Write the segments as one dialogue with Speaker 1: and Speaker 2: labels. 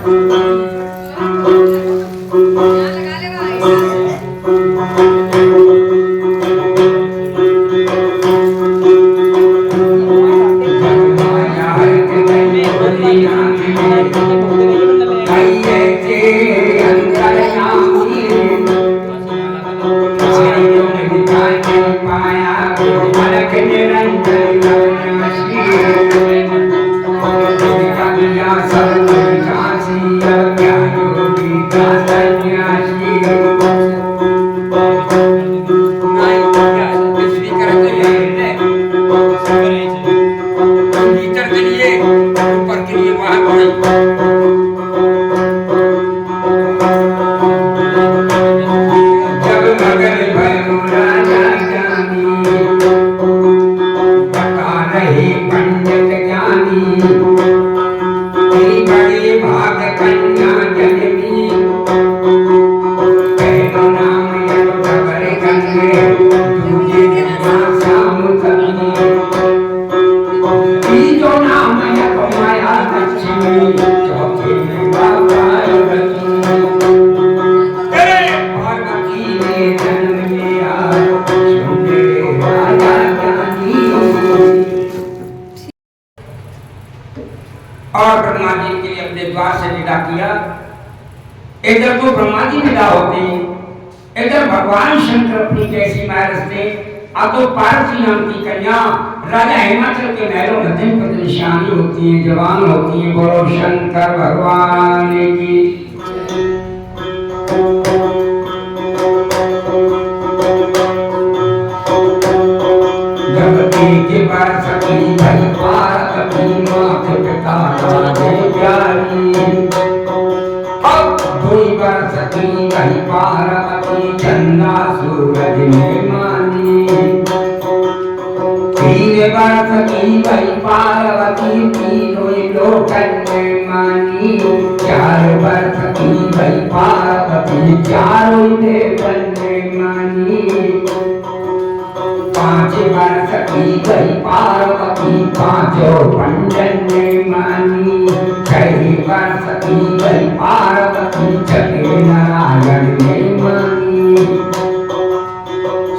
Speaker 1: और ब्रह्मा जी के लिए अपने द्वार से विदा किया। इधर तो ब्रह्मा जी विदा होते, इधर भगवान शंकर अपनी कैसी माया रचते। अब तो पार्वती नाम की कन्या राजा हिमाचल के महलों में दिन पर निशानी होती है, जवान होती है। बोलो शंकर भगवान की। के बार सकी भाई पार्वती मात पिता राजे प्यारी। अब दुई बार सकी भाई पार्वती चंदा सूरज में मानी। तीन बार सकी भाई पार्वती तीनों लोकन में मानी। चार बार सकी भाई पार्वती चारों देवन में मानी। पांच बार सकी गई पार्वती पांचों पंडन में मानी। छह बार सकी गई पार्वती छठे नारायण में मानी।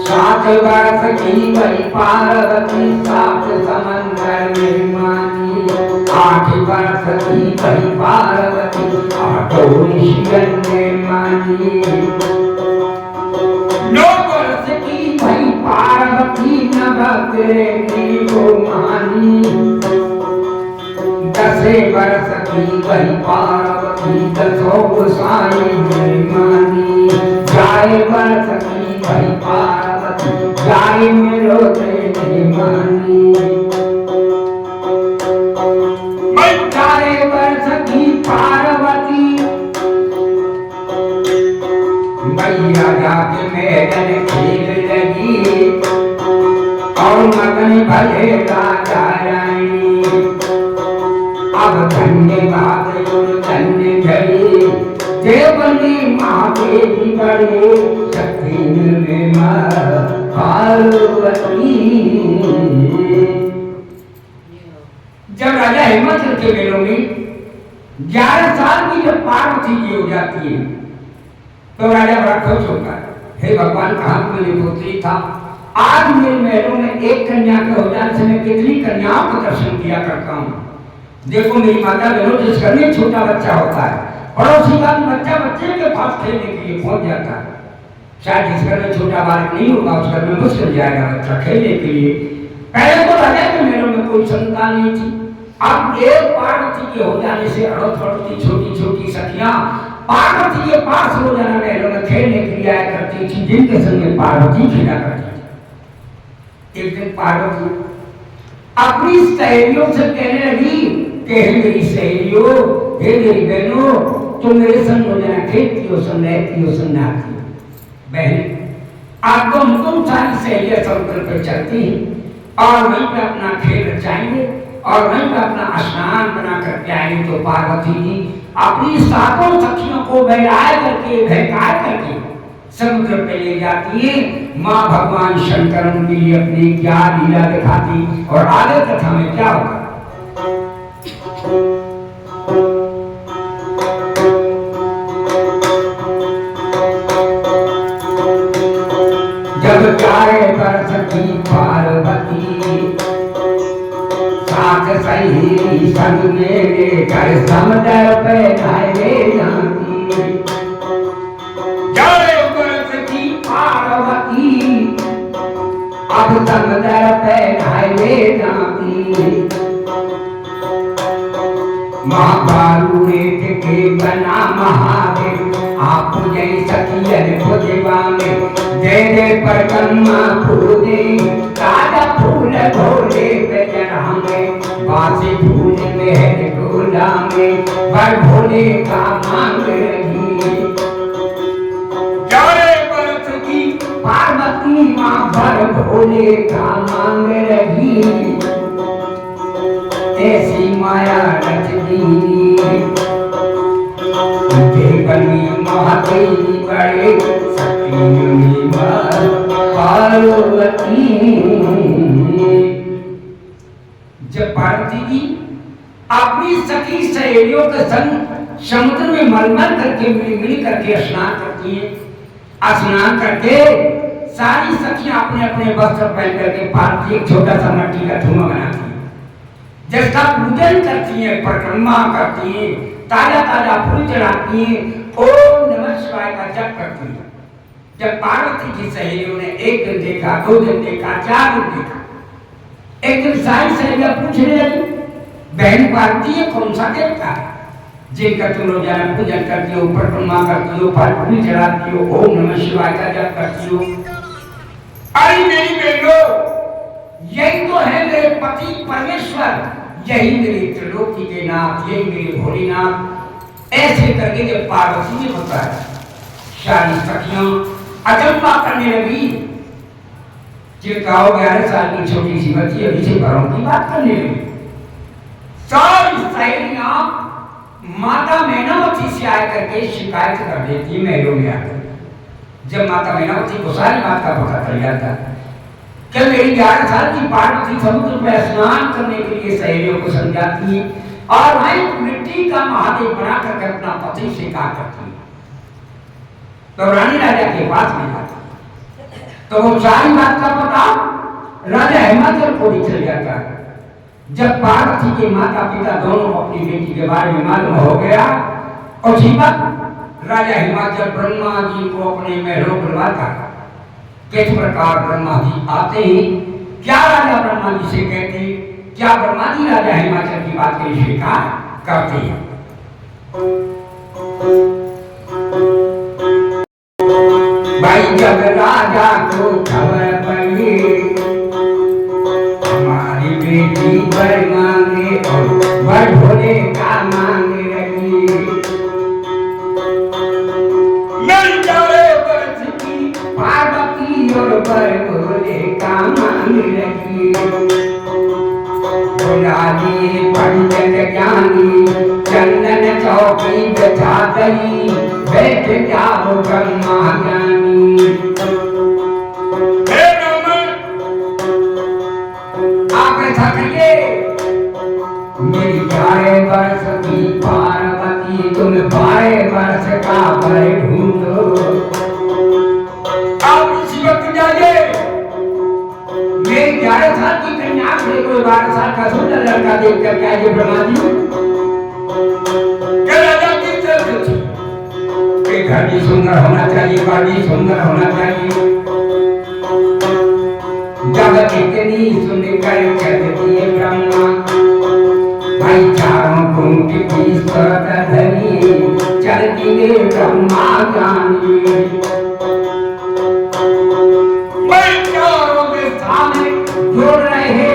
Speaker 1: सात बार सकी गई पार्वती सात समंदर में मानी। आठ बार सकी गई पार्वती आठों ऋषियों में मानी। पार्वती नवग्रह की को मानी। दसे वर्ष की गई पार्वती दसों गोसाई में मानी। जाए वर्ष की गई पार्वती जाए में रोते में मानी। चारे वर्ष की पार्वती मैया जाके मैदान खेल लगी। और मगन भले राजा रानी। अब धन्यवाद धन्य गई देवनी महादेवी बड़े शक्ति में पार्वती। जब राजा हिमाचल के मेलों में 11 साल की जब पार्वती की हो जाती है तो राजा बड़ा खुश होता है। हे भगवान, कहाँ मेरी पुत्री था, आज मेरे महलों में एक कन्या के हो जाने से मैं कितनी कन्याओं का दर्शन किया करता हूँ। देखो मेरी माता बहनों, जिस घर में छोटा बच्चा होता है पड़ोसी का बच्चा बच्चे के पास खेलने के लिए पहुंच जाता है। शायद जिस घर में छोटा बालक नहीं होगा उस घर में मुश्किल जाएगा बच्चा खेलने के लिए। पहले तो राजा के महलों में कोई संतान नहीं थी। अब एक पार्वती के हो जाने से अड़ोस पड़ोस की छोटी छोटी सखियां पार्वती के पास रोजाना महलों में खेलने के लिए आया करती थी, जिनके संग पार्वती खेला करती थी। एक दिन पार्वती अपनी सहेलियों से कहने लगी कि हे मेरी सहेलियों, हे मेरी बहनों, तुम मेरे संग रोजाना खेलती हो, संग रहती हो, संग नहाती हो। बहन, आप तुम सारी सहेलियां समुद्र पर चलती हैं और वहीं पे अपना खेल रचाएंगे और वहीं पे अपना स्नान बना करके आएंगे। तो पार्वती जी अपनी सातों सखियों को बहका करके समुद्र पे ले जाती है। माँ भगवान शंकर उनके लिए अपनी क्या लीला दिखाती और आगे कथा में क्या होगा। कर समुद्र पे ढाले जाती जाए व्रत की पार्वती अब समुद्र पे ढाले जाती महाबारू रेत के बना महादेव आप जय सखियन खुदवा में जय जय पर कन्मा फूले ताजा फूल भोले पे चढ़ावे बासी फूल मेहर गोला में पर भोले का मांग रही जाए बरस की पार्वती माँ पर भोले का मांग रही ऐसी माया रच दी देवनी महादेवी बड़े सती पार्वती जब पार्वती जी अपनी सखी सहेलियों के संग समुद्र में मलमल करके मिली करके स्नान करती है स्नान करके सारी सखियां अपने अपने वस्त्र पहन करके पार्वती एक छोटा सा मट्टी का धुआं बनाती है जिसका पूजन करती है परिक्रमा करती है ताजा ताजा फूल चढ़ाती है ओम नमः शिवाय का जप करती है जब पार्वती की सहेलियों ने एक दिन देखा 2 दिन देखा 4 दिन देखा एक दिन सारी सहेलियां पूछने लगी बहन पार्वती ये कौन सा देवता है जिनका तुम रोजाना पूजन करती हो परिक्रमा करती हो फूल चढ़ाती हो ओम नमः शिवाय का जप करती हो अरे मेरी बहनों यही तो है मेरे पति परमेश्वर यही मेरे त्रिलोकी के नाथ यही मेरे भोलेनाथ ऐसे करके जब पार्वती ने बताया सारी सखियां अचंबा करने लगी चिरकाओ 11 साल की छोटी सी बच्ची अभी से बड़ों की बात करने लगी सारी सहेलियां माता मैनावती से आकर करके शिकायत कर देती महलों में आकर जब माता मैनावती को सारी बात का पता चल जाता कि मेरी 11 साल की पार्वती समुद्र में स्नान करने के लिए सहेलियों को समझाती है और वहीं मिट्टी का महादेव बना करके अपना पति से कहा करती है तो रानी राजा के पास में जाती तो वो सारी बात का पता राजा हिमाचल को भी चल जाता है जब पार्वती के माता पिता दोनों अपनी बेटी के बारे में मालूम हो गया और वक्त राजा हिमाचल ब्रह्मा जी को अपने महलों बुलवाता किस प्रकार ब्रह्मा जी आते ही क्या राजा ब्रह्मा जी से कहते क्या ब्रह्मा जी राजा हिमाचल की बात के स्वीकार करते हैं। भाई जब राजा को खबर पड़ी हमारी बेटी वर मांगे और वर भोले का मांगे रही नहीं जाए बरस की पार्वती और वर भोले का मांगे रही राजी पंडित ज्ञानी चंदन चौकी बिछा गई बैठ जाओ ब्रह्मा ज्ञानी आप थकिए मेरी 12 वर्ष की पार्वती तुम 12 वर्ष का वर ढूंढो आप इसी वक्त जाइए मेरी 11 साल की कन्या से कोई 12 साल का सुंदर लड़का देख कर क्या ये ब्रह्मा जी घर भी सुंदर होना चाहिए बाहर भी सुंदर होना चाहिए जब इतनी सुनकर कहती है ब्रह्मा भाई चारों कुंठ की स्वरत धरी चलती है ब्रह्मा ज्ञानी मैं चारों के सामने जोड़ रहे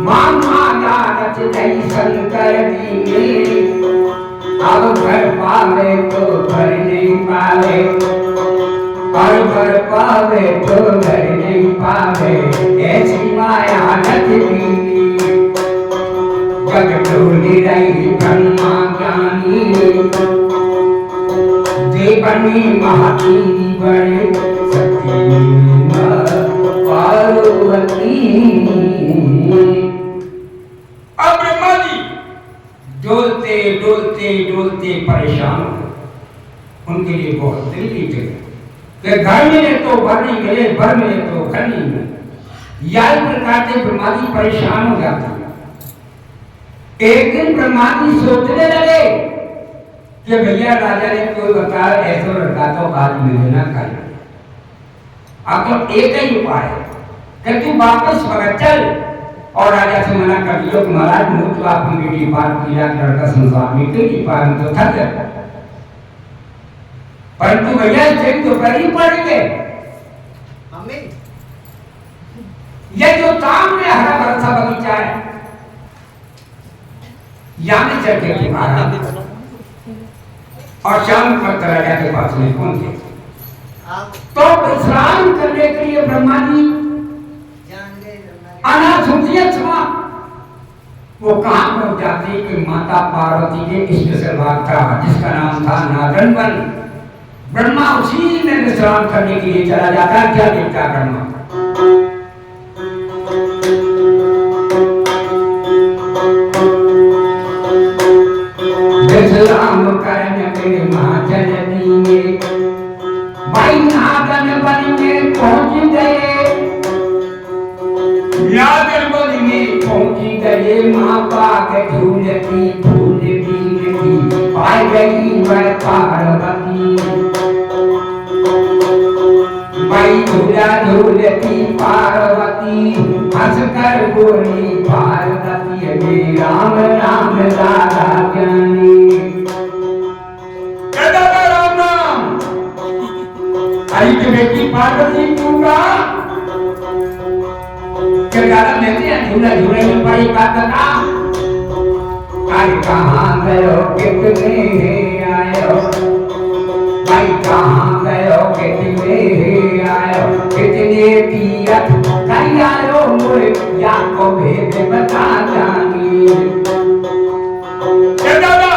Speaker 1: मामा रच गई शंकर जी ने अब घर पावे तो घर नहीं पावे और घर पावे तो घर नहीं पावे ऐसी माया नचती जग डोली रही ब्रह्मा ज्ञानी देवनी महाती बड़े सती पार्वती अब ब्रह्मा जी डोलते डोलते डोलते परेशान उनके लिए बहुत तकलीफ है घर मिले तो घर नहीं मिले भर मिले तो घर नहीं मिले या प्रकार से ब्रह्मा जी परेशान हो जाते हैं एक दिन ब्रह्मा जी सोचने लगे कि भैया राजा ने कोई बता ऐसा लड़का तो आज मिले ना कर, अब तो एक ही उपाय है कि तू वापस भगत चल और राजा से मना कर दियो कि महाराज मुझ तो आप बेटी पार किया लड़का संसार में की पार तो थक गए, परंतु भैया इसे तो कर ही पड़ेंगे। ये जो सामने हरा भरा सा बगीचा है यहाँ में चल के मारा और शाम को राजा के पास में पहुंचे तो विश्राम करने के लिए ब्रह्मा जी अनाथ वो कहां पहुंच जाते कि माता पार्वती के स्पेशल बाग था जिसका नाम था नागन वन। ब्रह्मा उसी में विश्राम करने के लिए चला जाता। क्या देखता ब्रह्मा विश्राम करने के महाजननी में भाई नागन वन में पहुंच गए। नागन वन में पहुंच गए माँ बाग झूलती फूल बीनती पाई गई वह पार्वती। भाई झूला झूलती पार्वती हंस कर बोली पार्वती में राम राम दादा ज्ञानी। राम राम आई के बेटी पार्वती पूरा दादा मैं झूला झूले में पड़ी बात बता भाई कहाँ गयो कितने आयो भाई कहाँ गयो कितने आयो कितने तीरथ कहीं आयो मोरे या को भेद बता जानी। दादा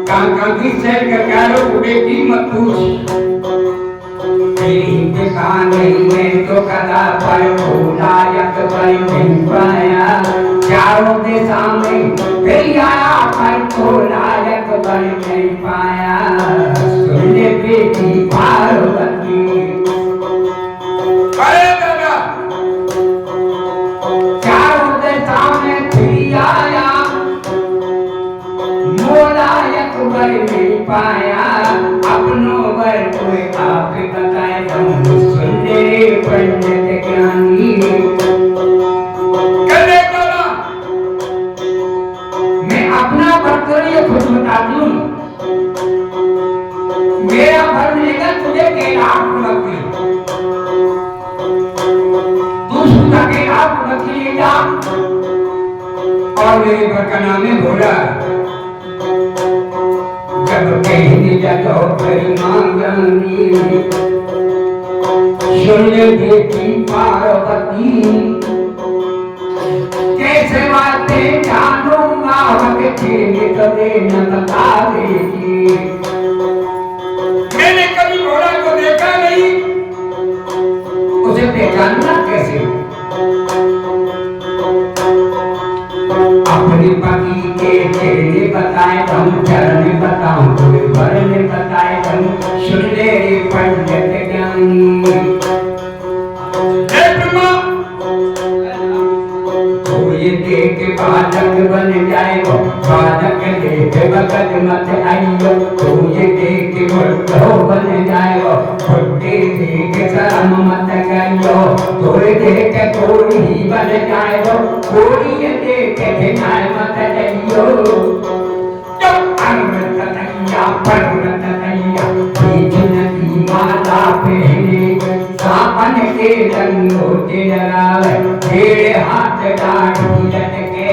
Speaker 1: कहाँ की सैर कर आयो बेटी मत पूछ में तो कदा पर भूलायक पर नहीं पाया चारों दिशा में फिर आया पर भूलायक पर नहीं पाया। सुन ले बेटी पार्वती चारों दिशा में फिर आया मोलायक पर नहीं पाया अपनों पर कोई आप बताए पंडित ज्ञानी। मैं अपना कर्तव्य खुद बताती हूँ मेरा फल मिलेगा तुझे कैलाश लक्ष्मी तू सुधा कैलाश लक्ष्मी ले जा और मेरे घर का नाम है भोला। जब कहने जाओ फिर मांगनी सुन ले बेटी पार्वती कैसे बातें जानूंगा कभी न बता देगी। मैंने कभी घोड़ा को देखा नहीं उसे पहचानना कैसे। अपने पति के चेहरे बताए हम चरण बताऊं कोई वर्ण बताए हम सुन ले पंडित ज्ञानी। देख बालक बन जाएगा बालक देख बगल मत आइयो तू ये देख बुढ़ो बन जाएगा बुढ़े देख शर्म मत करियो तोरे देख कोई ही बन जाएगा कोई ये देख घिनाए मत जाइयो। अमृत तैया पर्वत तैया बीच नदी माला पहने सावन के रंगोटे जलावे तेरे हाथ दाढ़ी लटके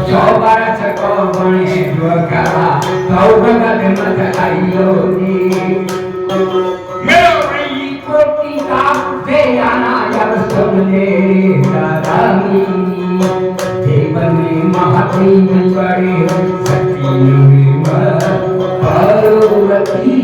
Speaker 1: सौ बरस को बने जो कहा तो भगत मत आइयो जी। मेरा भाई कोटि का बेयाना जब सुन ले दादा देवन में महादेव बड़े सती में पार्वती।